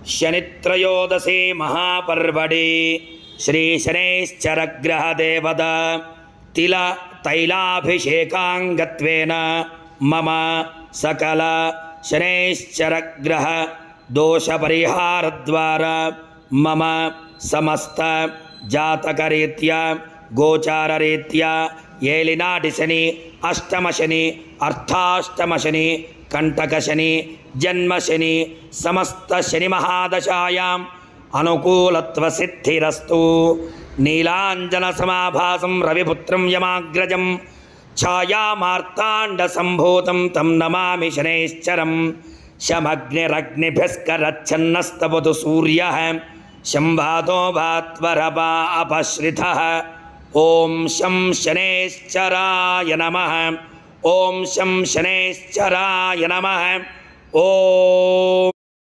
शनित्रयोदशी महापर्वणि श्रीशनैश्चरग्रहदेवद तैलाभिषेकाङ्गत्वेन मम सकल शनैश्चरग्रह दोषपरिहारद्वारा मम समस्त जातकरीत्या गोचाररीत्या ఏలినాటి శని, అష్టమ శని, అర్థాష్టమ శని, కంటక శని, జన్మ శని, సమస్త శని మహాదశాయాం అనుకూలత్వ సిద్ధిరస్తు. నీలాంజన సమాభాసం రవిపుత్రం యమాగ్రజం ఛాయామార్తాండ సంభూతం తం నమామి శనైశ్చరం. శమగ్నిరగ్నిభిస్కరచ్చన్నస్తవతు సూర్యః శంభాతో భాత్వరపా అపశ్రితః. ఓం శం శనైశ్చరాయ నమః. ఓం శం శనైశ్చరాయ నమః. ఓం